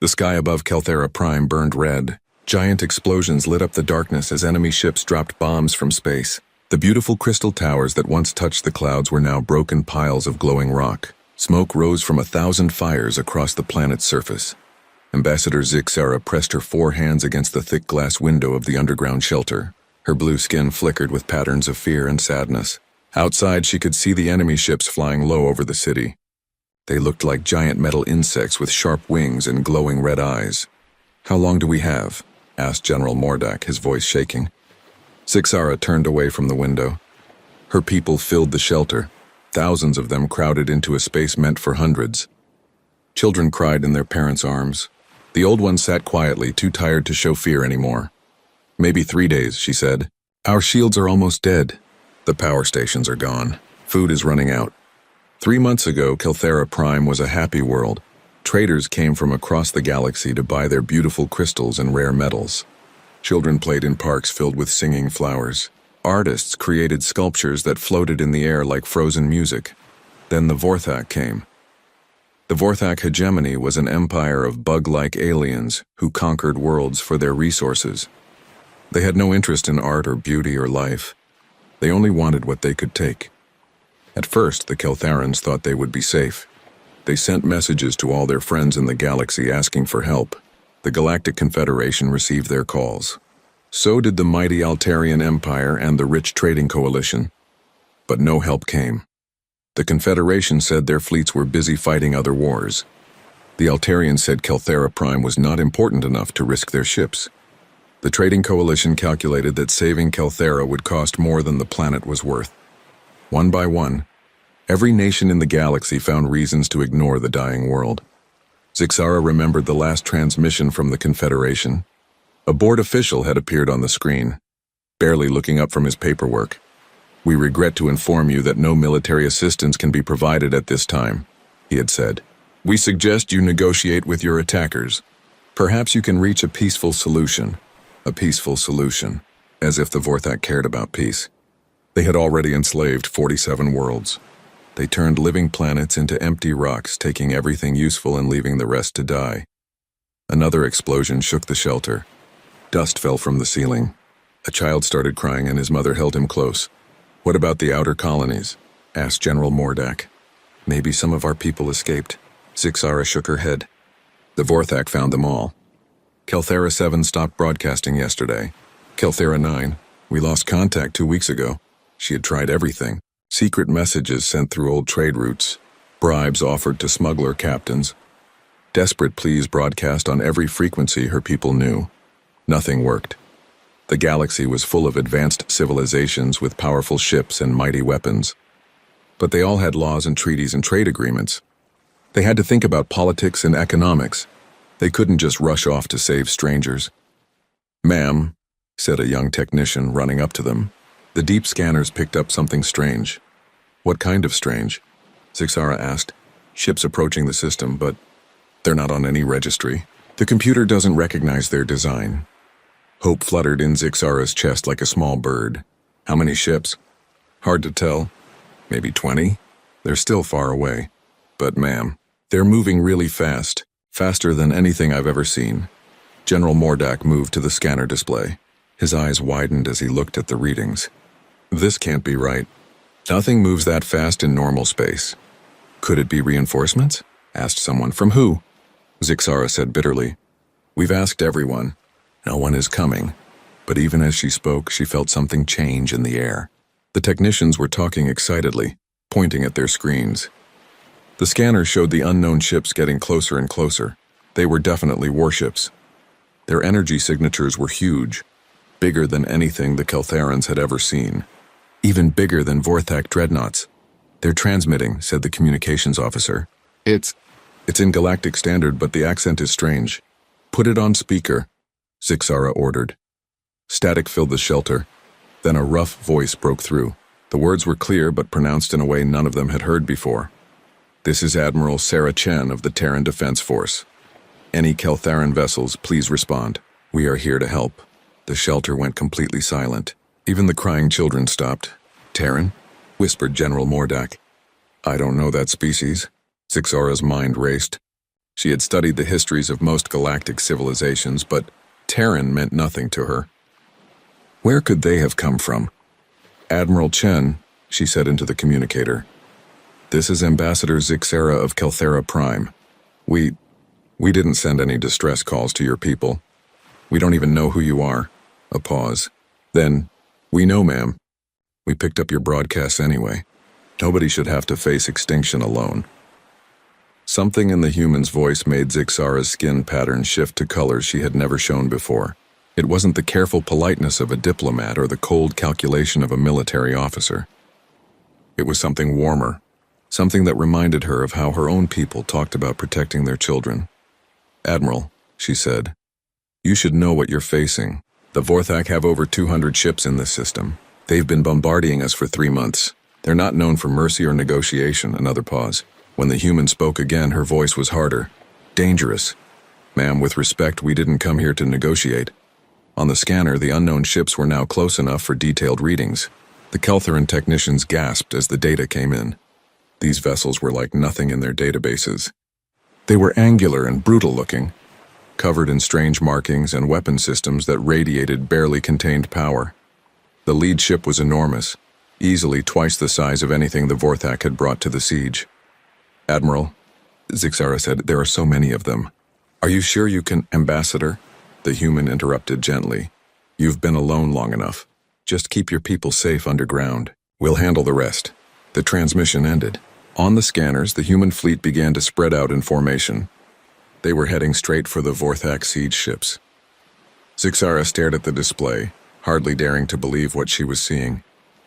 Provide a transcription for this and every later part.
The sky above Kelthera Prime burned red. Giant explosions lit up the darkness as enemy ships dropped bombs from space. The beautiful crystal towers that once touched the clouds were now broken piles of glowing rock. Smoke rose from 1,000 fires across the planet's surface. Ambassador Zixara pressed her 4 hands against the thick glass window of the underground shelter. Her blue skin flickered with patterns of fear and sadness. Outside, she could see the enemy ships flying low over the city. They looked like giant metal insects with sharp wings and glowing red eyes. "How long do we have?" asked General Mordak, his voice shaking. Zixara turned away from the window. Her people filled the shelter. Thousands of them crowded into a space meant for hundreds. Children cried in their parents' arms. The old one sat quietly, too tired to show fear anymore. "Maybe 3 days," she said. "Our shields are almost dead. The power stations are gone. Food is running out." 3 months ago, Kelthera Prime was a happy world. Traders came from across the galaxy to buy their beautiful crystals and rare metals. Children played in parks filled with singing flowers. Artists created sculptures that floated in the air like frozen music. Then the Vorthak came. The Vorthak hegemony was an empire of bug-like aliens who conquered worlds for their resources. They had no interest in art or beauty or life. They only wanted what they could take. At first, the Keltharans thought they would be safe. They sent messages to all their friends in the galaxy asking for help. The Galactic Confederation received their calls. So did the mighty Altarian Empire and the rich trading coalition. But no help came. The Confederation said their fleets were busy fighting other wars. The Altarians said Kelthera Prime was not important enough to risk their ships. The trading coalition calculated that saving Kelthera would cost more than the planet was worth. One by one, every nation in the galaxy found reasons to ignore the dying world. Zixara remembered the last transmission from the Confederation. A board official had appeared on the screen, barely looking up from his paperwork. "We regret to inform you that no military assistance can be provided at this time," he had said. "We suggest you negotiate with your attackers. Perhaps you can reach a peaceful solution." A peaceful solution, as if the Vorthak cared about peace. They had already enslaved 47 worlds. They turned living planets into empty rocks, taking everything useful and leaving the rest to die. Another explosion shook the shelter. Dust fell from the ceiling. A child started crying and his mother held him close. "What about the outer colonies?" asked General Mordak. "Maybe some of our people escaped." Zixara shook her head. "The Vorthak found them all. Kelthera 7 stopped broadcasting yesterday. Kelthera 9, we lost contact 2 weeks ago. She had tried everything. Secret messages sent through old trade routes. Bribes offered to smuggler captains. Desperate pleas broadcast on every frequency her people knew. Nothing worked. The galaxy was full of advanced civilizations with powerful ships and mighty weapons. But they all had laws and treaties and trade agreements. They had to think about politics and economics. They couldn't just rush off to save strangers. "Ma'am," said a young technician running up to them. The deep scanners picked up something strange. "What kind of strange?" Zixara asked. "Ships approaching the system, but they're not on any registry. The computer doesn't recognize their design." Hope fluttered in Zixara's chest like a small bird. "How many ships?" "Hard to tell. Maybe 20. They're still far away. But ma'am, they're moving really fast. Faster than anything I've ever seen." General Mordak moved to the scanner display. His eyes widened as he looked at the readings. "This can't be right. Nothing moves that fast in normal space." "Could it be reinforcements?" asked someone. "From who?" Zixara said bitterly. "We've asked everyone. No one is coming." But even as she spoke, she felt something change in the air. The technicians were talking excitedly, pointing at their screens. The scanner showed the unknown ships getting closer and closer. They were definitely warships. Their energy signatures were huge, bigger than anything the Keltharans had ever seen. Even bigger than Vorthak dreadnoughts. "They're transmitting," said the communications officer. It's in galactic standard, but the accent is strange." "Put it on speaker," Zixara ordered. Static filled the shelter. Then a rough voice broke through. The words were clear but pronounced in a way none of them had heard before. "This is Admiral Sarah Chen of the Terran Defense Force. Any Keltharan vessels, please respond. We are here to help." The shelter went completely silent. Even the crying children stopped. "Terran?" whispered General Mordak. "I don't know that species." Zixara's mind raced. She had studied the histories of most galactic civilizations, but Terran meant nothing to her. Where could they have come from? Admiral Chen, she said into the communicator. This is Ambassador Zixera of Kelthera Prime. We didn't send any distress calls to your people. We don't even know who you are. A pause. Then, we know, ma'am. We picked up your broadcasts anyway. Nobody should have to face extinction alone. Something in the human's voice made Zixara's skin pattern shift to colors she had never shown before. It wasn't the careful politeness of a diplomat or the cold calculation of a military officer. It was something warmer, something that reminded her of how her own people talked about protecting their children. Admiral, she said, you should know what you're facing. The Vorthak have over 200 ships in this system. They've been bombarding us for 3 months. They're not known for mercy or negotiation. Another pause. When the human spoke again, her voice was harder. Dangerous. Ma'am, with respect, we didn't come here to negotiate. On the scanner, the unknown ships were now close enough for detailed readings. The Keltheran technicians gasped as the data came in. These vessels were like nothing in their databases. They were angular and brutal-looking, covered in strange markings and weapon systems that radiated barely contained power. The lead ship was enormous, easily twice the size of anything the Vorthak had brought to the siege. Admiral, Zixara said, there are so many of them. Are you sure you can, Ambassador? The human interrupted gently. You've been alone long enough. Just keep your people safe underground. We'll handle the rest. The transmission ended. On the scanners, the human fleet began to spread out in formation. They were heading straight for the Vorthak siege ships. Zixara stared at the display, hardly daring to believe what she was seeing.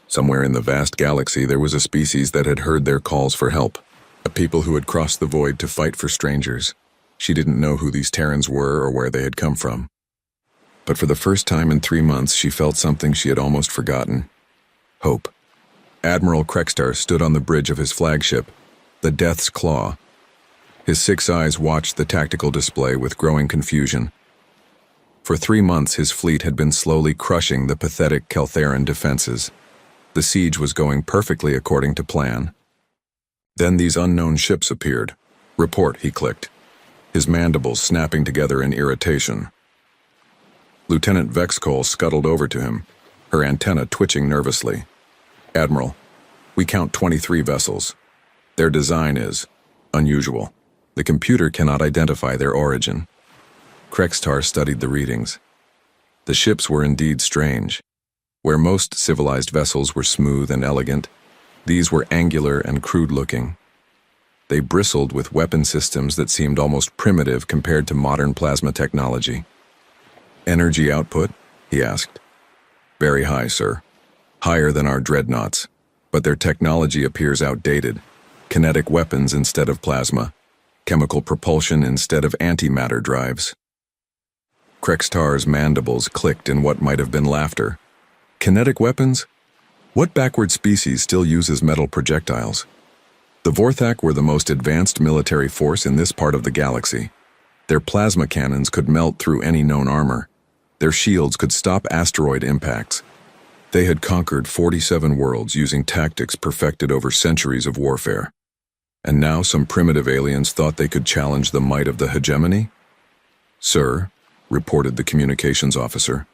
Somewhere in the vast galaxy, there was a species that had heard their calls for help, a people who had crossed the void to fight for strangers. She didn't know who these Terrans were or where they had come from. But for the first time in 3 months, she felt something she had almost forgotten. Hope. Admiral Krextar stood on the bridge of his flagship, the Death's Claw. His 6 eyes watched the tactical display with growing confusion. For 3 months, his fleet had been slowly crushing the pathetic Keltheran defenses. The siege was going perfectly according to plan. Then these unknown ships appeared. Report, he clicked, his mandibles snapping together in irritation. Lieutenant Vexcol scuttled over to him, her antenna twitching nervously. Admiral, we count 23 vessels. Their design is unusual. The computer cannot identify their origin. Krextar studied the readings. The ships were indeed strange. Where most civilized vessels were smooth and elegant, these were angular and crude-looking. They bristled with weapon systems that seemed almost primitive compared to modern plasma technology. Energy output? He asked. Very high, sir. Higher than our dreadnoughts. But their technology appears outdated. Kinetic weapons instead of plasma. Chemical propulsion instead of antimatter drives. Krextar's mandibles clicked in what might have been laughter. Kinetic weapons? What backward species still uses metal projectiles? The Vorthak were the most advanced military force in this part of the galaxy. Their plasma cannons could melt through any known armor. Their shields could stop asteroid impacts. They had conquered 47 worlds using tactics perfected over centuries of warfare. And now some primitive aliens thought they could challenge the might of the hegemony? Sir, reported the communications officer,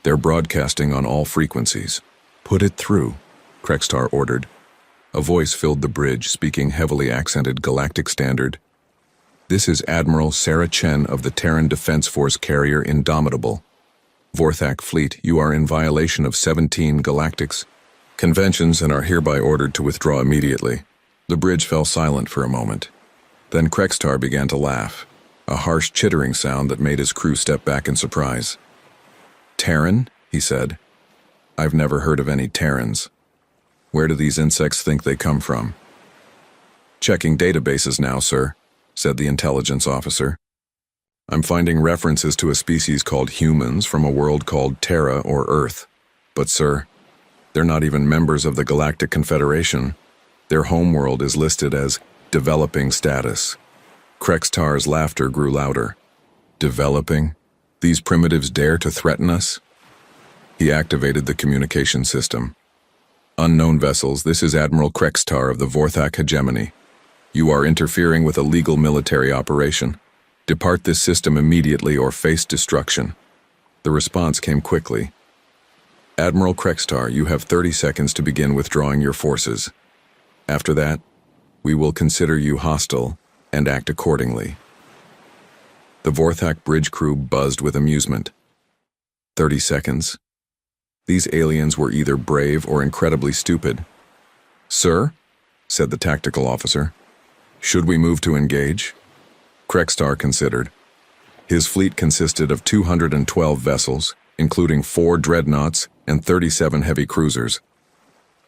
they're broadcasting on all frequencies. Put it through, Krextar ordered. A voice filled the bridge, speaking heavily accented galactic standard. This is Admiral Sarah Chen of the Terran Defense Force carrier Indomitable. Vorthak fleet, you are in violation of 17 galactics conventions and are hereby ordered to withdraw immediately. The bridge fell silent for a moment. Then Krextar began to laugh, a harsh chittering sound that made his crew step back in surprise. Terran? He said. I've never heard of any Terrans. Where do these insects think they come from? Checking databases now, sir, said the intelligence officer. I'm finding references to a species called humans from a world called Terra or Earth. But, sir, they're not even members of the Galactic Confederation. Their homeworld is listed as developing status. Krextar's laughter grew louder. Developing? These primitives dare to threaten us? He activated the communication system. Unknown vessels, this is Admiral Krextar of the Vorthak hegemony. You are interfering with a legal military operation. Depart this system immediately or face destruction. The response came quickly. Admiral Krextar, you have 30 seconds to begin withdrawing your forces. After that, we will consider you hostile and act accordingly. The Vorthak bridge crew buzzed with amusement. 30 seconds. These aliens were either brave or incredibly stupid. Sir, said the tactical officer, should we move to engage? Krextar considered. His fleet consisted of 212 vessels, including 4 dreadnoughts and 37 heavy cruisers.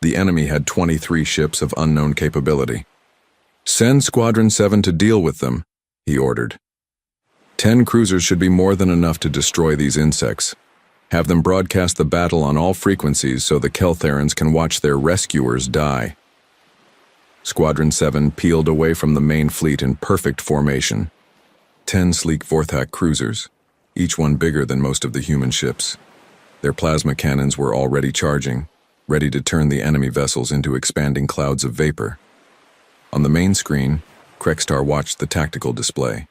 The enemy had 23 ships of unknown capability. Send Squadron 7 to deal with them, he ordered. 10 cruisers should be more than enough to destroy these insects. Have them broadcast the battle on all frequencies so the Keltherans can watch their rescuers die. Squadron 7 peeled away from the main fleet in perfect formation. 10 sleek Vorthak cruisers, each one bigger than most of the human ships. Their plasma cannons were already charging, ready to turn the enemy vessels into expanding clouds of vapor. On the main screen, Krextar watched the tactical display.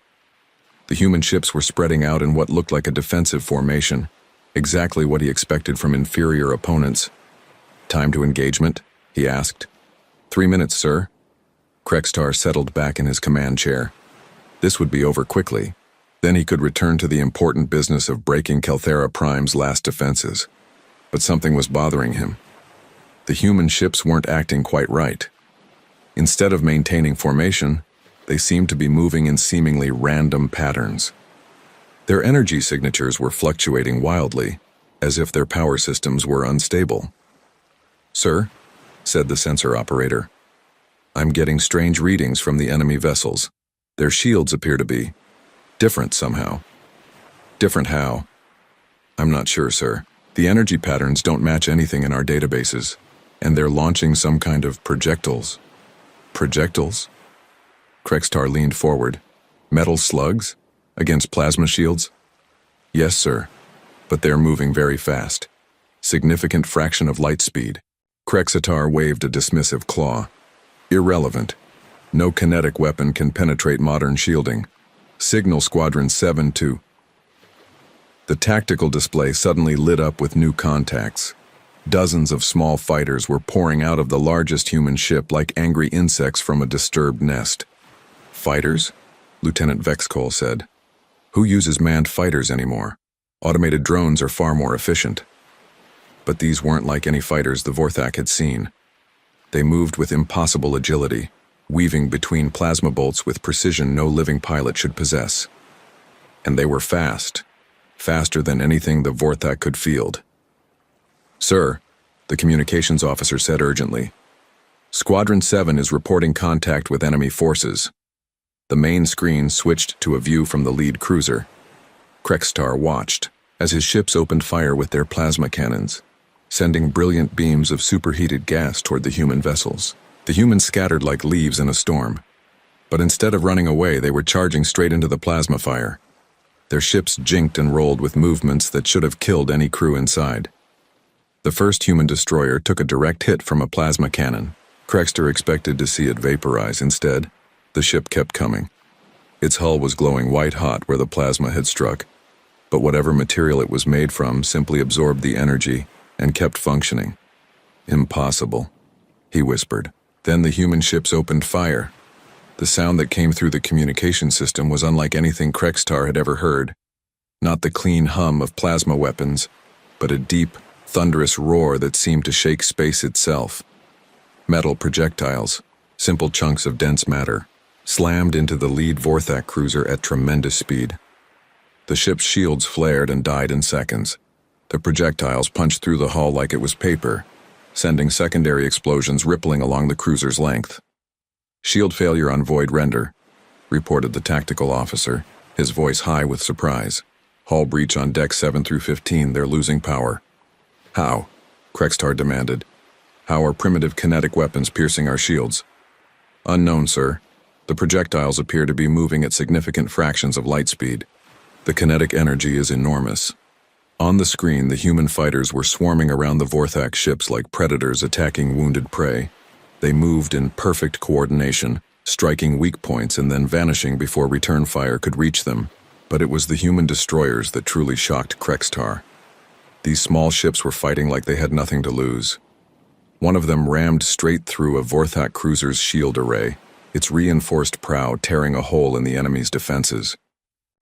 The human ships were spreading out in what looked like a defensive formation, exactly what he expected from inferior opponents. Time to engagement? He asked. 3 minutes, sir. Krextar settled back in his command chair. This would be over quickly. Then he could return to the important business of breaking Kelthera Prime's last defenses. But something was bothering him. The human ships weren't acting quite right. Instead of maintaining formation, they seemed to be moving in seemingly random patterns. Their energy signatures were fluctuating wildly, as if their power systems were unstable. Sir, said the sensor operator, I'm getting strange readings from the enemy vessels. Their shields appear to be different somehow. Different how? I'm not sure, sir. The energy patterns don't match anything in our databases, and they're launching some kind of projectiles. Projectiles? Krextar leaned forward. Metal slugs? Against plasma shields? Yes, sir, but they're moving very fast. Significant fraction of light speed. Krexatar waved a dismissive claw. Irrelevant. No kinetic weapon can penetrate modern shielding. Signal Squadron 7 to... The tactical display suddenly lit up with new contacts. Dozens of small fighters were pouring out of the largest human ship like angry insects from a disturbed nest. Fighters? Lieutenant Vexcol said. Who uses manned fighters anymore? Automated drones are far more efficient. But these weren't like any fighters the Vorthak had seen. They moved with impossible agility, weaving between plasma bolts with precision no living pilot should possess. And they were fast, faster than anything the Vorthak could field. Sir, the communications officer said urgently, Squadron 7 is reporting contact with enemy forces. The main screen switched to a view from the lead cruiser. Krextar watched as his ships opened fire with their plasma cannons, sending brilliant beams of superheated gas toward the human vessels. The humans scattered like leaves in a storm. But instead of running away, they were charging straight into the plasma fire. Their ships jinked and rolled with movements that should have killed any crew inside. The first human destroyer took a direct hit from a plasma cannon. Krextar expected to see it vaporize. Instead, the ship kept coming. Its hull was glowing white-hot where the plasma had struck, but whatever material it was made from simply absorbed the energy and kept functioning. Impossible, he whispered. Then the human ships opened fire. The sound that came through the communication system was unlike anything Krextar had ever heard. Not the clean hum of plasma weapons, but a deep, thunderous roar that seemed to shake space itself. Metal projectiles, simple chunks of dense matter, slammed into the lead Vorthak cruiser at tremendous speed. The ship's shields flared and died in seconds. The projectiles punched through the hull like it was paper, sending secondary explosions rippling along the cruiser's length. Shield failure on void render, reported the tactical officer, his voice high with surprise. Hull breach on deck 7 through 15, they're losing power. How? Krextar demanded. How are primitive kinetic weapons piercing our shields? Unknown, sir. The projectiles appear to be moving at significant fractions of light speed. The kinetic energy is enormous. On the screen, the human fighters were swarming around the Vorthak ships like predators attacking wounded prey. They moved in perfect coordination, striking weak points and then vanishing before return fire could reach them. But it was the human destroyers that truly shocked Krextar. These small ships were fighting like they had nothing to lose. One of them rammed straight through a Vorthak cruiser's shield array, its reinforced prow tearing a hole in the enemy's defenses.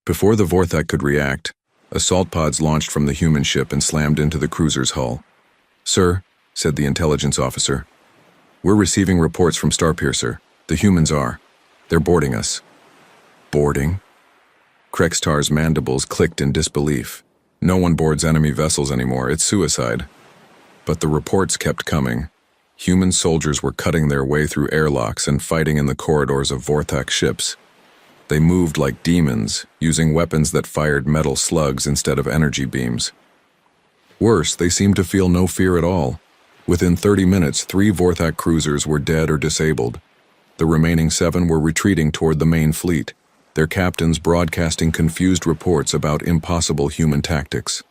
Before the Vorthak could react, assault pods launched from the human ship and slammed into the cruiser's hull. "Sir," said the intelligence officer, "we're receiving reports from Starpiercer. The humans are. They're boarding us." Boarding? Krextar's mandibles clicked in disbelief. No one boards enemy vessels anymore, it's suicide. But the reports kept coming. Human soldiers were cutting their way through airlocks and fighting in the corridors of Vorthak ships. They moved like demons, using weapons that fired metal slugs instead of energy beams. Worse, they seemed to feel no fear at all. Within 30 minutes, 3 Vorthak cruisers were dead or disabled. The remaining 7 were retreating toward the main fleet, their captains broadcasting confused reports about impossible human tactics.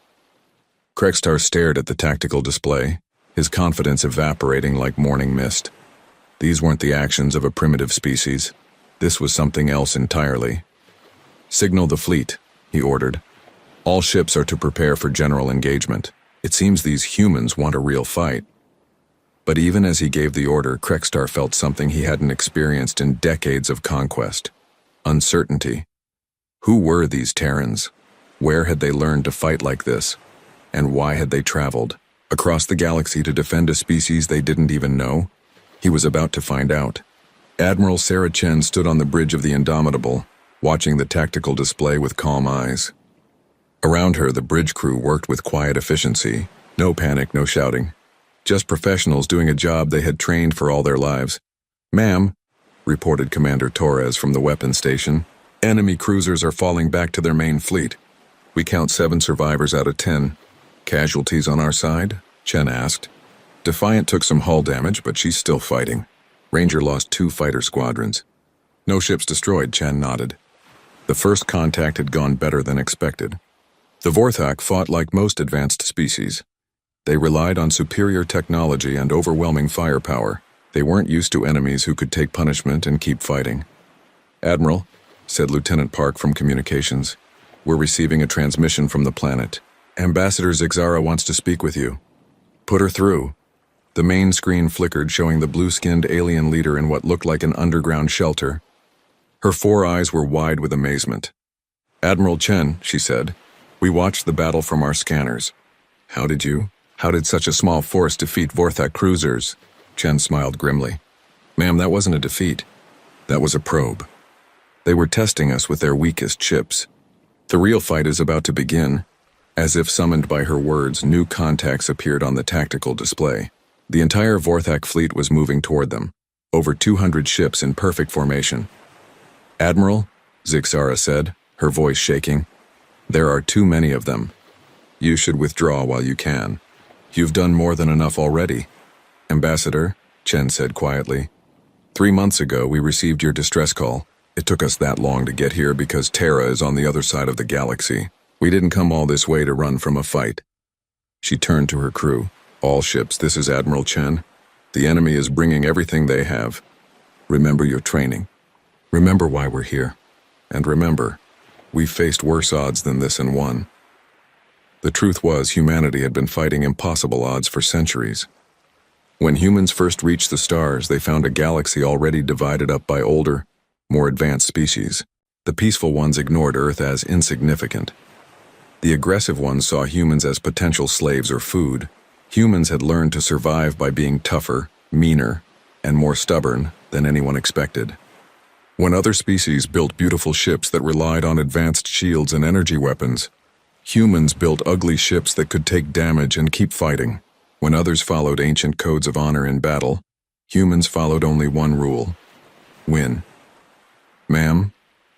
Krextar stared at the tactical display, his confidence evaporating like morning mist. These weren't the actions of a primitive species. This was something else entirely. "Signal the fleet," he ordered. "All ships are to prepare for general engagement. It seems these humans want a real fight." But even as he gave the order, Krextar felt something he hadn't experienced in decades of conquest. Uncertainty. Who were these Terrans? Where had they learned to fight like this? And why had they traveled across the galaxy to defend a species they didn't even know? He was about to find out. Admiral Sarah Chen stood on the bridge of the Indomitable, watching the tactical display with calm eyes. Around her, the bridge crew worked with quiet efficiency. No panic, no shouting. Just professionals doing a job they had trained for all their lives. "Ma'am," reported Commander Torres from the weapons station, "enemy cruisers are falling back to their main fleet. We count 7 survivors out of 10. Casualties on our side?" Chen asked. "Defiant took some hull damage, but she's still fighting. Ranger lost 2 fighter squadrons. No ships destroyed," Chen nodded. The first contact had gone better than expected. The Vorthak fought like most advanced species. They relied on superior technology and overwhelming firepower. They weren't used to enemies who could take punishment and keep fighting. "Admiral," said Lieutenant Park from communications, "we're receiving a transmission from the planet. Ambassador Zixara wants to speak with you." "Put her through." The main screen flickered, showing the blue-skinned alien leader in what looked like an underground shelter. Her 4 eyes were wide with amazement. "Admiral Chen," she said, "we watched the battle from our scanners." How did such a small force defeat Vorthak cruisers?" Chen smiled grimly. "Ma'am, that wasn't a defeat. That was a probe. They were testing us with their weakest ships. The real fight is about to begin." As if summoned by her words, new contacts appeared on the tactical display. The entire Vorthak fleet was moving toward them, over 200 ships in perfect formation. "Admiral," Zixara said, her voice shaking, "there are too many of them. You should withdraw while you can. You've done more than enough already." "Ambassador," Chen said quietly, 3 months ago we received your distress call. It took us that long to get here because Terra is on the other side of the galaxy. We didn't come all this way to run from a fight." She turned to her crew. "All ships, this is Admiral Chen. The enemy is bringing everything they have. Remember your training. Remember why we're here. And remember, we've faced worse odds than this and won." The truth was, humanity had been fighting impossible odds for centuries. When humans first reached the stars, they found a galaxy already divided up by older, more advanced species. The peaceful ones ignored Earth as insignificant. The aggressive ones saw humans as potential slaves or food. Humans had learned to survive by being tougher, meaner, and more stubborn than anyone expected. When other species built beautiful ships that relied on advanced shields and energy weapons, humans built ugly ships that could take damage and keep fighting. When others followed ancient codes of honor in battle, humans followed only one rule: win. "Ma'am,"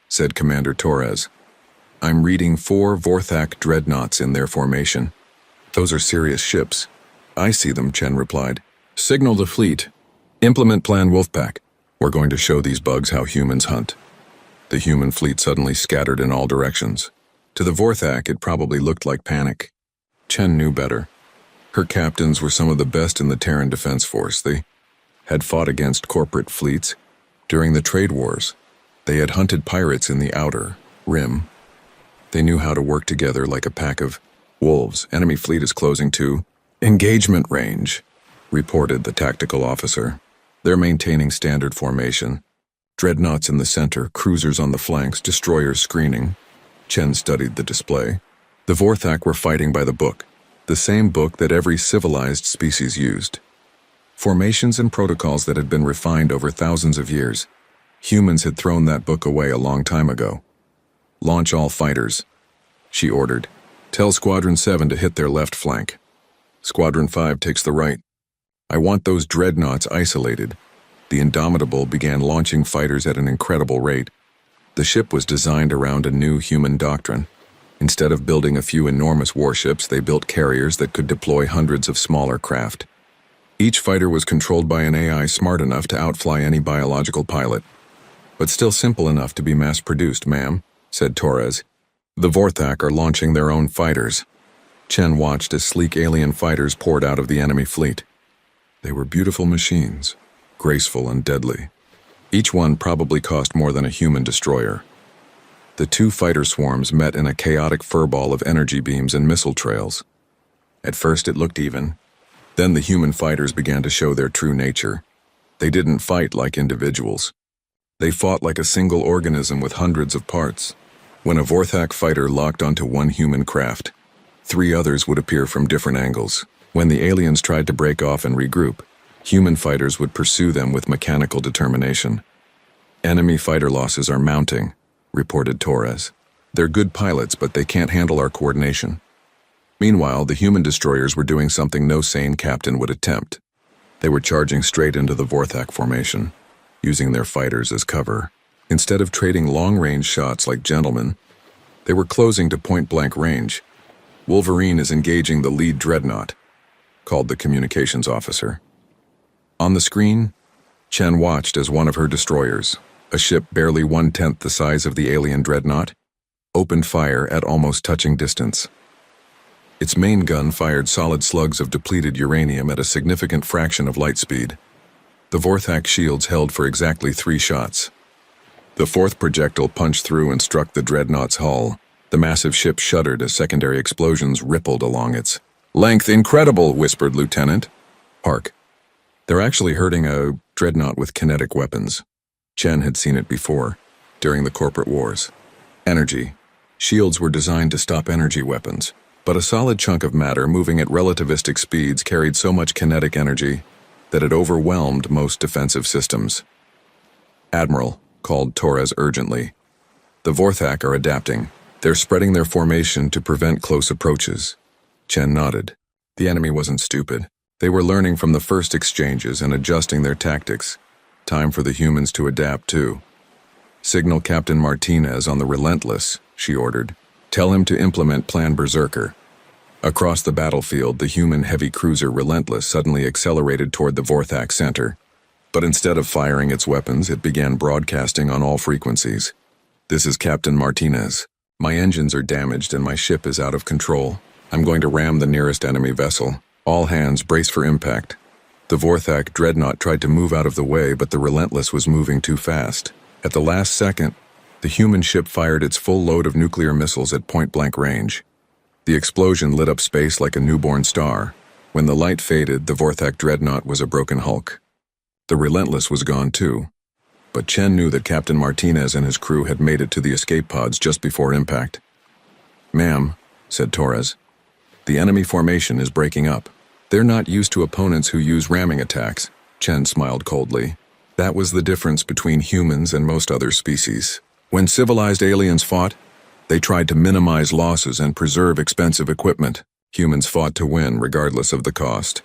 said Commander Torres, "I'm reading 4 Vorthak dreadnoughts in their formation. Those are serious ships." "I see them," Chen replied. "Signal the fleet. Implement Plan Wolfpack. We're going to show these bugs how humans hunt." The human fleet suddenly scattered in all directions. To the Vorthak, it probably looked like panic. Chen knew better. Her captains were some of the best in the Terran Defense Force. They had fought against corporate fleets, During the trade wars, they had hunted pirates in the outer rim. They knew how to work together like a pack of wolves. Enemy fleet is closing to engagement range, reported the tactical officer. They're maintaining standard formation. Dreadnoughts in the center, cruisers on the flanks, destroyers screening. Chen studied the display. The Vorthak were fighting by the book, the same book that every civilized species used. Formations and protocols that had been refined over thousands of years. Humans had thrown that book away a long time ago. Launch all fighters, she ordered. Tell Squadron 7 to hit their left flank. Squadron 5 takes the right. I want those dreadnoughts isolated. The Indomitable began launching fighters at an incredible rate. The ship was designed around a new human doctrine. Instead of building a few enormous warships, they built carriers that could deploy hundreds of smaller craft. Each fighter was controlled by an AI smart enough to outfly any biological pilot, but still simple enough to be mass-produced, ma'am, said Torres. The Vorthak are launching their own fighters. Chen watched as sleek alien fighters poured out of the enemy fleet. They were beautiful machines, graceful and deadly. Each one probably cost more than a human destroyer. The two fighter swarms met in a chaotic furball of energy beams and missile trails. At first it looked even. Then the human fighters began to show their true nature. They didn't fight like individuals. They fought like a single organism with hundreds of parts. When a Vorthak fighter locked onto one human craft, 3 others would appear from different angles. When the aliens tried to break off and regroup, human fighters would pursue them with mechanical determination. Enemy fighter losses are mounting, reported Torres. They're good pilots, but they can't handle our coordination. Meanwhile, the human destroyers were doing something no sane captain would attempt. They were charging straight into the Vorthak formation, using their fighters as cover. Instead of trading long-range shots like gentlemen, they were closing to point-blank range. Wolverine is engaging the lead dreadnought, called the communications officer. On the screen, Chen watched as one of her destroyers, a ship barely 1/10 the size of the alien dreadnought, opened fire at almost touching distance. Its main gun fired solid slugs of depleted uranium at a significant fraction of light speed. The Vorthak shields held for exactly 3 shots. The 4th projectile punched through and struck the dreadnought's hull. The massive ship shuddered as secondary explosions rippled along its length. Incredible, whispered Lieutenant. Hark. They're actually hurting a dreadnought with kinetic weapons. Chen had seen it before, during the corporate wars. Energy. Shields were designed to stop energy weapons. But a solid chunk of matter moving at relativistic speeds carried so much kinetic energy that it overwhelmed most defensive systems. Admiral, called Torres urgently. The Vorthak are adapting. They're spreading their formation to prevent close approaches. Chen nodded. The enemy wasn't stupid. They were learning from the first exchanges and adjusting their tactics. Time for the humans to adapt, too. Signal Captain Martinez on the Relentless, she ordered. Tell him to implement Plan Berserker. Across the battlefield, the human heavy cruiser Relentless suddenly accelerated toward the Vorthak center. But instead of firing its weapons, it began broadcasting on all frequencies. This is Captain Martinez. My engines are damaged and my ship is out of control. I'm going to ram the nearest enemy vessel. All hands brace for impact. The Vorthak dreadnought tried to move out of the way, but the Relentless was moving too fast. At the last second, the human ship fired its full load of nuclear missiles at point-blank range. The explosion lit up space like a newborn star. When the light faded, the Vorthak dreadnought was a broken hulk. The Relentless was gone too. But Chen knew that Captain Martinez and his crew had made it to the escape pods just before impact. Ma'am, said Torres, the enemy formation is breaking up. They're not used to opponents who use ramming attacks. Chen smiled coldly. That was the difference between humans and most other species. When civilized aliens fought, they tried to minimize losses and preserve expensive equipment. Humans fought to win regardless of the cost.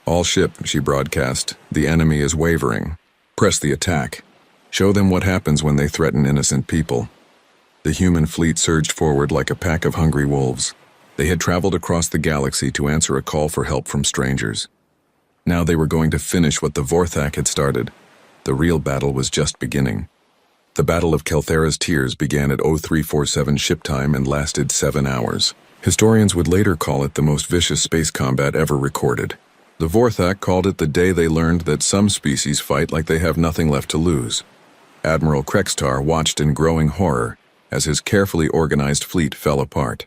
All ship, she broadcast, the enemy is wavering. Press the attack. Show them what happens when they threaten innocent people. The human fleet surged forward like a pack of hungry wolves. They had traveled across the galaxy to answer a call for help from strangers. Now they were going to finish what the Vorthak had started. The real battle was just beginning. The Battle of Kelthera's Tears began at 0347 ship time and lasted 7 hours. Historians would later call it the most vicious space combat ever recorded. The Vorthak called it the day they learned that some species fight like they have nothing left to lose. Admiral Krextar watched in growing horror as his carefully organized fleet fell apart.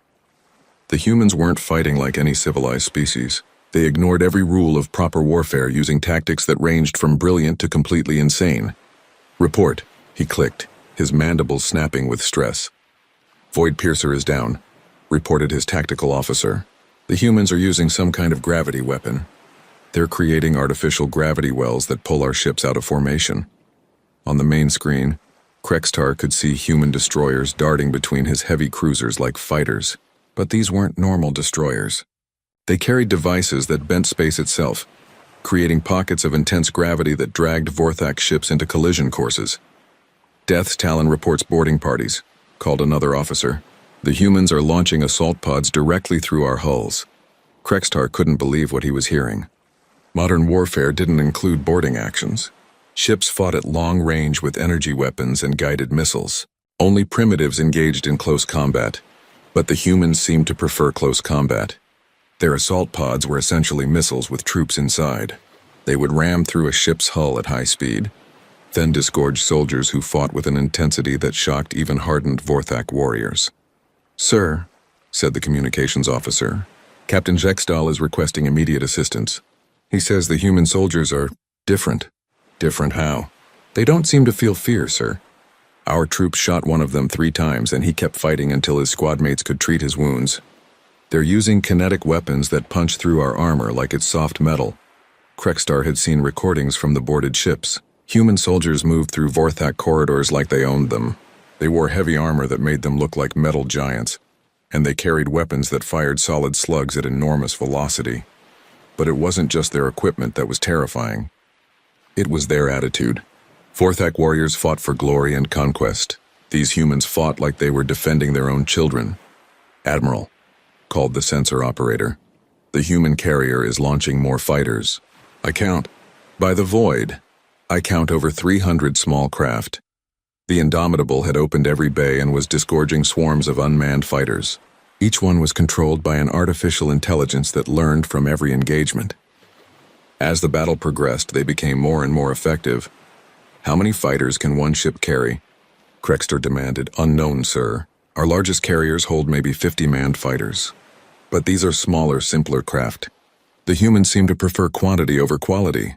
The humans weren't fighting like any civilized species. They ignored every rule of proper warfare, using tactics that ranged from brilliant to completely insane. "Report," he clicked, his mandibles snapping with stress. "Void Piercer is down," reported his tactical officer. "The humans are using some kind of gravity weapon. They're creating artificial gravity wells that pull our ships out of formation." On the main screen, Krextar could see human destroyers darting between his heavy cruisers like fighters. But these weren't normal destroyers. They carried devices that bent space itself, creating pockets of intense gravity that dragged Vorthak ships into collision courses. "Death's Talon reports boarding parties," called another officer. "The humans are launching assault pods directly through our hulls." Krextar couldn't believe what he was hearing. Modern warfare didn't include boarding actions. Ships fought at long range with energy weapons and guided missiles. Only primitives engaged in close combat. But the humans seemed to prefer close combat. Their assault pods were essentially missiles with troops inside. They would ram through a ship's hull at high speed, then disgorge soldiers who fought with an intensity that shocked even hardened Vorthak warriors. "Sir," said the communications officer, "Captain Jexdal is requesting immediate assistance. He says the human soldiers are different." "Different how?" "They don't seem to feel fear, sir. Our troops shot one of them 3 times and he kept fighting until his squad mates could treat his wounds. They're using kinetic weapons that punch through our armor like it's soft metal." Krextar had seen recordings from the boarded ships. Human soldiers moved through Vorthak corridors like they owned them. They wore heavy armor that made them look like metal giants, and they carried weapons that fired solid slugs at enormous velocity. But it wasn't just their equipment that was terrifying. It was their attitude. Vorthak warriors fought for glory and conquest. These humans fought like they were defending their own children. "Admiral," called the sensor operator, "the human carrier is launching more fighters. By the void, I count over 300 small craft." The Indomitable had opened every bay and was disgorging swarms of unmanned fighters. Each one was controlled by an artificial intelligence that learned from every engagement. As the battle progressed, they became more and more effective. "How many fighters can one ship carry?" Krextar demanded. "Unknown, sir. Our largest carriers hold maybe 50 manned fighters. But these are smaller, simpler craft. The humans seem to prefer quantity over quality."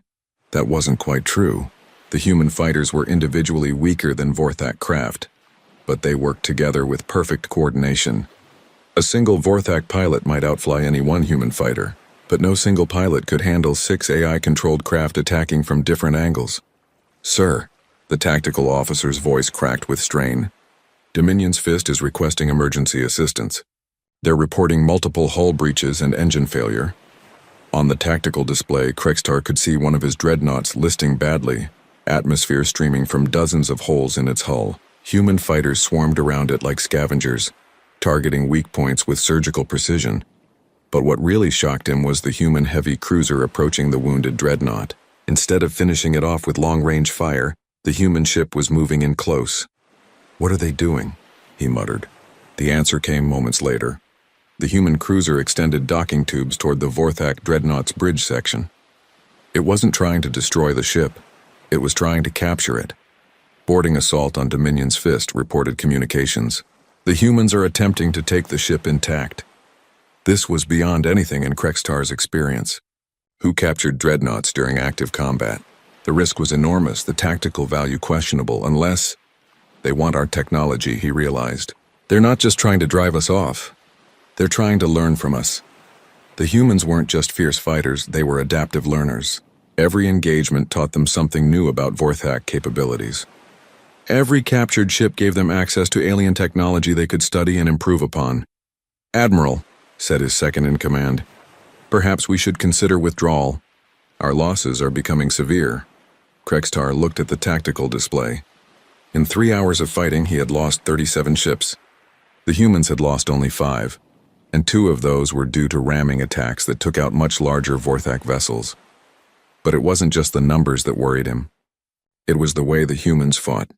That wasn't quite true. The human fighters were individually weaker than Vorthak craft, but they worked together with perfect coordination. A single Vorthak pilot might outfly any one human fighter, but no single pilot could handle 6 AI-controlled craft attacking from different angles. "Sir," the tactical officer's voice cracked with strain, "Dominion's Fist is requesting emergency assistance. They're reporting multiple hull breaches and engine failure." On the tactical display, Krextar could see one of his dreadnoughts listing badly, atmosphere streaming from dozens of holes in its hull. Human fighters swarmed around it like scavengers, targeting weak points with surgical precision. But what really shocked him was the human heavy cruiser approaching the wounded dreadnought. Instead of finishing it off with long-range fire, the human ship was moving in close. "What are they doing?" he muttered. The answer came moments later. The human cruiser extended docking tubes toward the Vorthak dreadnought's bridge section. It wasn't trying to destroy the ship. It was trying to capture it. "Boarding assault on Dominion's Fist," reported communications. "The humans are attempting to take the ship intact." This was beyond anything in Krextar's experience. Who captured dreadnoughts during active combat? The risk was enormous, the tactical value questionable, unless they want our technology, he realized. They're not just trying to drive us off. They're trying to learn from us. The humans weren't just fierce fighters, they were adaptive learners. Every engagement taught them something new about Vorthak capabilities. Every captured ship gave them access to alien technology they could study and improve upon. "Admiral," said his second-in-command, "perhaps we should consider withdrawal. Our losses are becoming severe." Krextar looked at the tactical display. In 3 hours of fighting, he had lost 37 ships. The humans had lost only 5, and 2 of those were due to ramming attacks that took out much larger Vorthak vessels. But it wasn't just the numbers that worried him. It was the way the humans fought.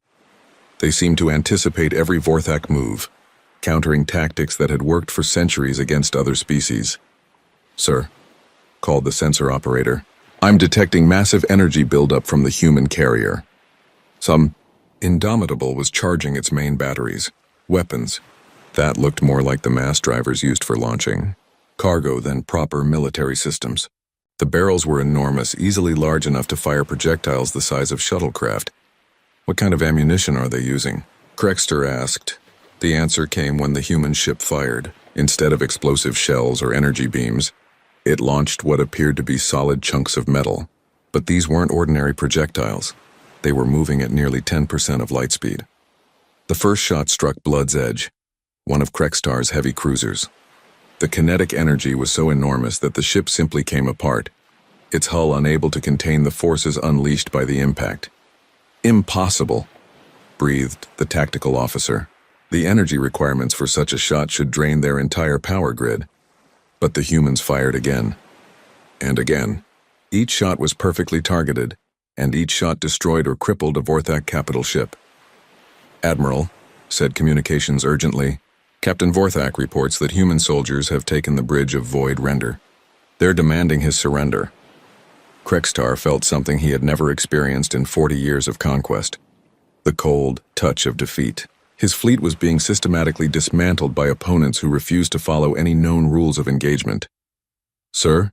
They seemed to anticipate every Vorthak move, countering tactics that had worked for centuries against other species. "Sir," called the sensor operator, "I'm detecting massive energy buildup from the human carrier. Some Indomitable was charging its main batteries. Weapons. That looked more like the mass drivers used for launching cargo than proper military systems. The barrels were enormous, easily large enough to fire projectiles the size of shuttlecraft. What kind of ammunition are they using? Krexter asked. The answer came when the human ship fired. Instead of explosive shells or energy beams, it launched what appeared to be solid chunks of metal. But these weren't ordinary projectiles. They were moving at nearly 10% of light speed. The first shot struck Blood's Edge, one of Krextar's heavy cruisers. The kinetic energy was so enormous that the ship simply came apart, its hull unable to contain the forces unleashed by the impact. Impossible, breathed the tactical officer. The energy requirements for such a shot should drain their entire power grid. But the humans fired again. And again. Each shot was perfectly targeted, and each shot destroyed or crippled a Vorthak capital ship. "Admiral," said communications urgently, "Captain Vorthak reports that human soldiers have taken the bridge of Void Render. They're demanding his surrender." Krextar felt something he had never experienced in 40 years of conquest. The cold touch of defeat. His fleet was being systematically dismantled by opponents who refused to follow any known rules of engagement. "Sir,"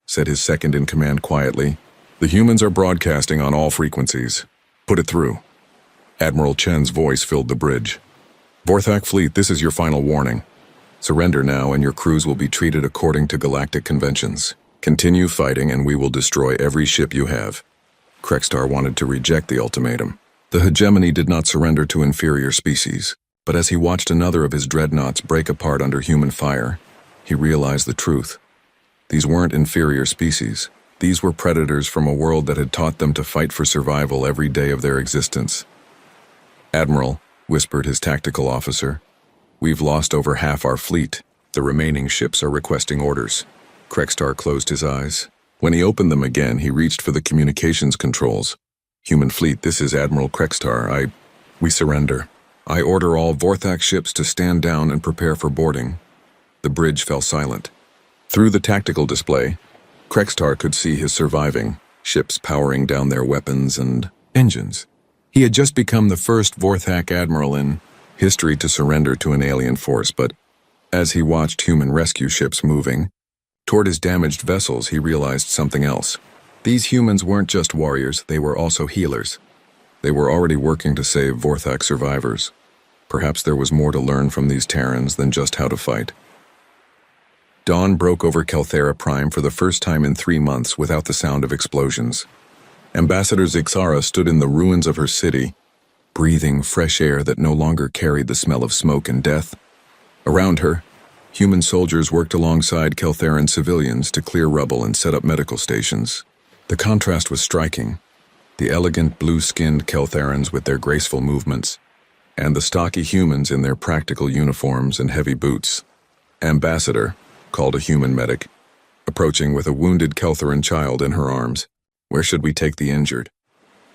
said his second-in-command quietly, "the humans are broadcasting on all frequencies. Put it through." Admiral Chen's voice filled the bridge. "Vorthak fleet, this is your final warning. Surrender now and your crews will be treated according to galactic conventions. Continue fighting and we will destroy every ship you have." Krextar wanted to reject the ultimatum. The hegemony did not surrender to inferior species, but as he watched another of his dreadnoughts break apart under human fire, he realized the truth. These weren't inferior species. These were predators from a world that had taught them to fight for survival every day of their existence. "Admiral," whispered his tactical officer, "we've lost over half our fleet. The remaining ships are requesting orders." Krextar closed his eyes. When he opened them again, he reached for the communications controls. "Human fleet, this is Admiral Krextar. We surrender. I order all Vorthak ships to stand down and prepare for boarding." The bridge fell silent. Through the tactical display, Krextar could see his surviving ships powering down their weapons and engines. He had just become the first Vorthak admiral in history to surrender to an alien force, but as he watched human rescue ships moving toward his damaged vessels, he realized something else. These humans weren't just warriors, they were also healers. They were already working to save Vorthak survivors. Perhaps there was more to learn from these Terrans than just how to fight. Dawn broke over Kelthera Prime for the first time in 3 months without the sound of explosions. Ambassador Zixara stood in the ruins of her city, breathing fresh air that no longer carried the smell of smoke and death. Around her, human soldiers worked alongside Keltheran civilians to clear rubble and set up medical stations. The contrast was striking. The elegant blue-skinned Keltherans with their graceful movements, and the stocky humans in their practical uniforms and heavy boots. "Ambassador," called a human medic, approaching with a wounded Keltheran child in her arms. "Where should we take the injured?"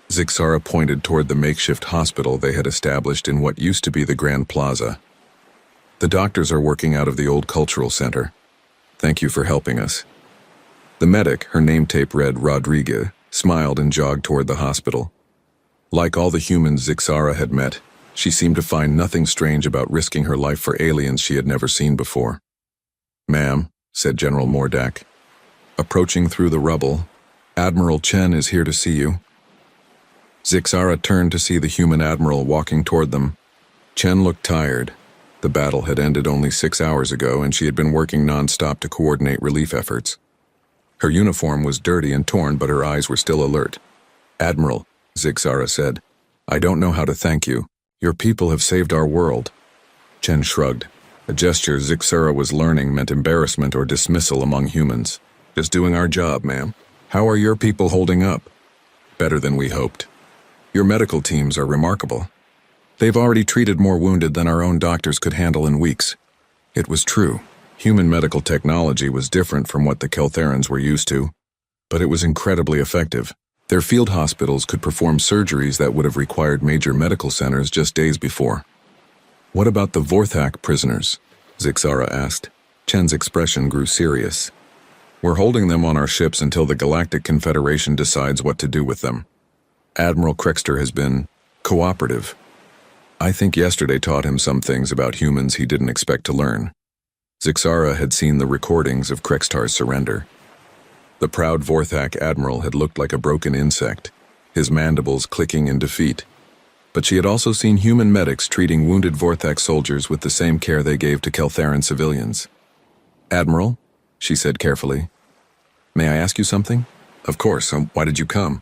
Zixara pointed toward the makeshift hospital they had established in what used to be the Grand Plaza. "The doctors are working out of the old cultural center. Thank you for helping us." The medic, her name tape read Rodriguez, smiled and jogged toward the hospital. Like all the humans Zixara had met, she seemed to find nothing strange about risking her life for aliens she had never seen before. "Ma'am," said General Mordak, approaching through the rubble, "Admiral Chen is here to see you." Zixara turned to see the human admiral walking toward them. Chen looked tired. The battle had ended only 6 hours ago, and she had been working non-stop to coordinate relief efforts. Her uniform was dirty and torn, but her eyes were still alert. "Admiral," Zixara said, "I don't know how to thank you. Your people have saved our world." Chen shrugged. A gesture Zixara was learning meant embarrassment or dismissal among humans. "Just doing our job, ma'am. How are your people holding up?" "Better than we hoped. Your medical teams are remarkable. They've already treated more wounded than our own doctors could handle in weeks." It was true. Human medical technology was different from what the Keltherans were used to, but it was incredibly effective. Their field hospitals could perform surgeries that would have required major medical centers just days before. "What about the Vorthak prisoners?" Zixara asked. Chen's expression grew serious. "We're holding them on our ships until the Galactic Confederation decides what to do with them. Admiral Krexter has been Cooperative. I think yesterday taught him some things about humans he didn't expect to learn. Zixara had seen the recordings of Krextar's surrender. The proud Vorthak admiral had looked like a broken insect, his mandibles clicking in defeat. But she had also seen human medics treating wounded Vorthak soldiers with the same care they gave to Keltheran civilians. "Admiral," she said carefully, "may I ask you something?" "Of course. Why did you come?"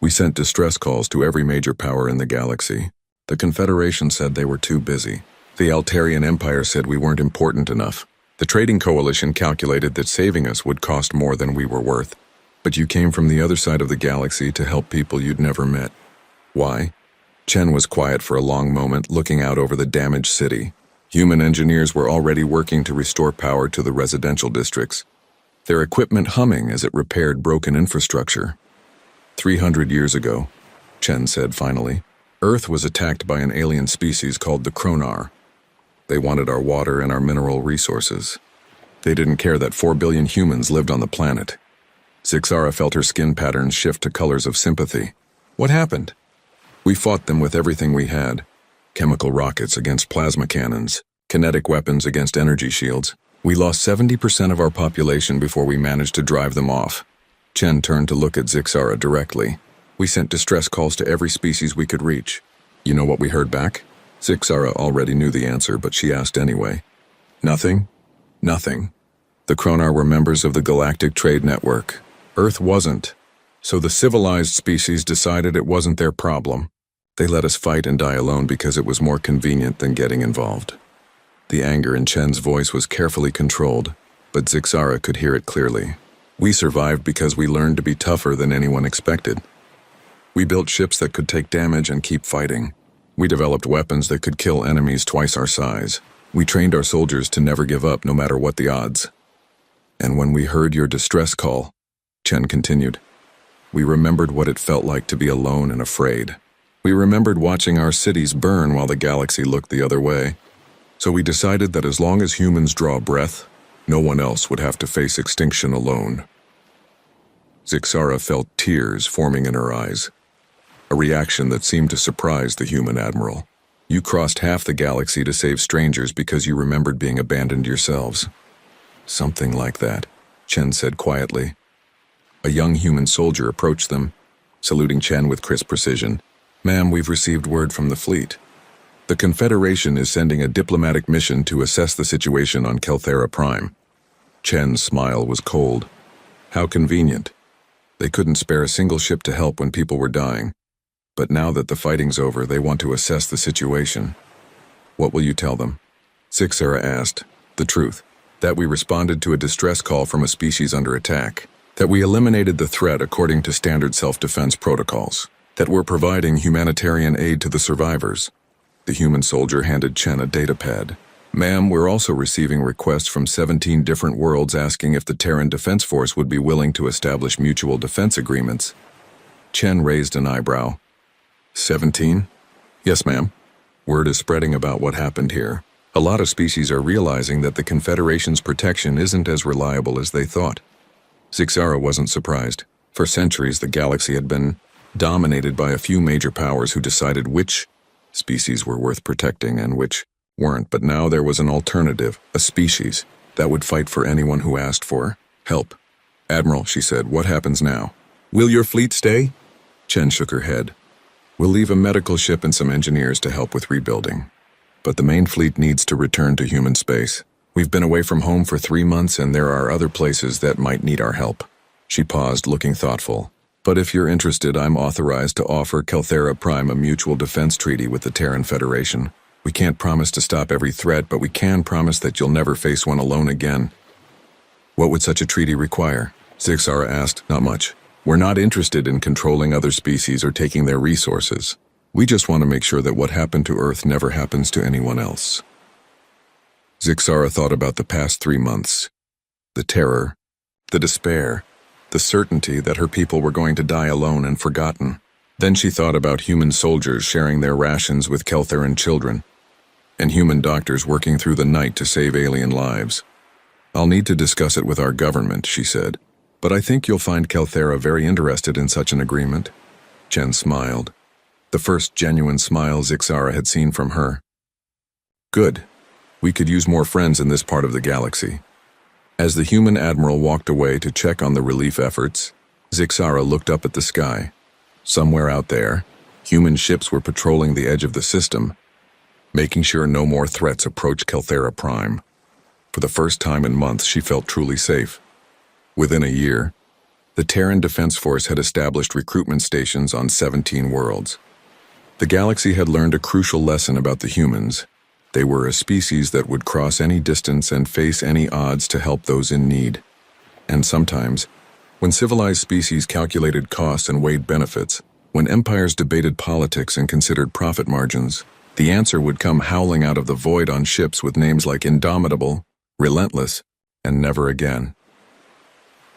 "We sent distress calls to every major power in the galaxy. The Confederation said they were too busy. The Altarian Empire said we weren't important enough. The Trading Coalition calculated that saving us would cost more than we were worth. But you came from the other side of the galaxy to help people you'd never met. Why?" Chen was quiet for a long moment, looking out over the damaged city. Human engineers were already working to restore power to the residential districts, their equipment humming as it repaired broken infrastructure. 300 years ago, Chen said finally, Earth was attacked by an alien species called the Kronar. They wanted our water and our mineral resources. They didn't care that 4 billion humans lived on the planet. Zixara felt her skin patterns shift to colors of sympathy. What happened? We fought them with everything we had. Chemical rockets against plasma cannons, kinetic weapons against energy shields. We lost 70% of our population before we managed to drive them off. Chen turned to look at Zixara directly. We sent distress calls to every species we could reach. You know what we heard back? Zixara already knew the answer, but she asked anyway. Nothing? Nothing. The Kronar were members of the Galactic Trade Network. Earth wasn't. So the civilized species decided it wasn't their problem. They let us fight and die alone because it was more convenient than getting involved. The anger in Chen's voice was carefully controlled, but Zixara could hear it clearly. We survived because we learned to be tougher than anyone expected. We built ships that could take damage and keep fighting. We developed weapons that could kill enemies twice our size. We trained our soldiers to never give up no matter what the odds. And when we heard your distress call, Chen continued, we remembered what it felt like to be alone and afraid. We remembered watching our cities burn while the galaxy looked the other way. So we decided that as long as humans draw breath, no one else would have to face extinction alone. Zixara felt tears forming in her eyes, a reaction that seemed to surprise the human admiral. You crossed half the galaxy to save strangers because you remembered being abandoned yourselves. Something like that, Chen said quietly. A young human soldier approached them, saluting Chen with crisp precision. Ma'am, we've received word from the fleet. The Confederation is sending a diplomatic mission to assess the situation on Kelthera Prime. Chen's smile was cold. How convenient. They couldn't spare a single ship to help when people were dying. But now that the fighting's over, they want to assess the situation. What will you tell them? Zixara asked. The truth. That we responded to a distress call from a species under attack. That we eliminated the threat according to standard self-defense protocols. That we're providing humanitarian aid to the survivors. The human soldier handed Chen a datapad. Ma'am, we're also receiving requests from 17 different worlds asking if the Terran Defense Force would be willing to establish mutual defense agreements. Chen raised an eyebrow. 17? Yes, ma'am. Word is spreading about what happened here. A lot of species are realizing that the Confederation's protection isn't as reliable as they thought. Zixara wasn't surprised. For centuries, the galaxy had been dominated by a few major powers who decided which species were worth protecting and which weren't, but now there was an alternative, a species that would fight for anyone who asked for help. Admiral, she said, what happens now? Will your fleet stay? Chen shook her head. We'll leave a medical ship and some engineers to help with rebuilding. But the main fleet needs to return to human space. We've been away from home for 3 months and there are other places that might need our help. She paused, looking thoughtful. But if you're interested, I'm authorized to offer Kelthera Prime a mutual defense treaty with the Terran Federation. We can't promise to stop every threat, but we can promise that you'll never face one alone again. What would such a treaty require? Zixara asked. Not much. We're not interested in controlling other species or taking their resources. We just want to make sure that what happened to Earth never happens to anyone else. Zixara thought about the past 3 months. The terror, the despair, the certainty that her people were going to die alone and forgotten. Then she thought about human soldiers sharing their rations with Keltheran children, and human doctors working through the night to save alien lives. I'll need to discuss it with our government, she said, but I think you'll find Kelthera very interested in such an agreement. Chen smiled. the first genuine smile Zixara had seen from her. Good. We could use more friends in this part of the galaxy. As the human admiral walked away to check on the relief efforts, Zixara looked up at the sky. Somewhere out there, human ships were patrolling the edge of the system, making sure no more threats approached Kelthera Prime. For the first time in months, she felt truly safe. Within a year, the Terran Defense Force had established recruitment stations on 17 worlds. The galaxy had learned a crucial lesson about the humans. They were a species that would cross any distance and face any odds to help those in need. And sometimes, when civilized species calculated costs and weighed benefits, when empires debated politics and considered profit margins, the answer would come howling out of the void on ships with names like Indomitable, Relentless, and Never Again.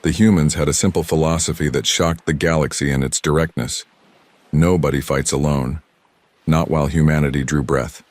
The humans had a simple philosophy that shocked the galaxy in its directness. Nobody fights alone. Not while humanity drew breath.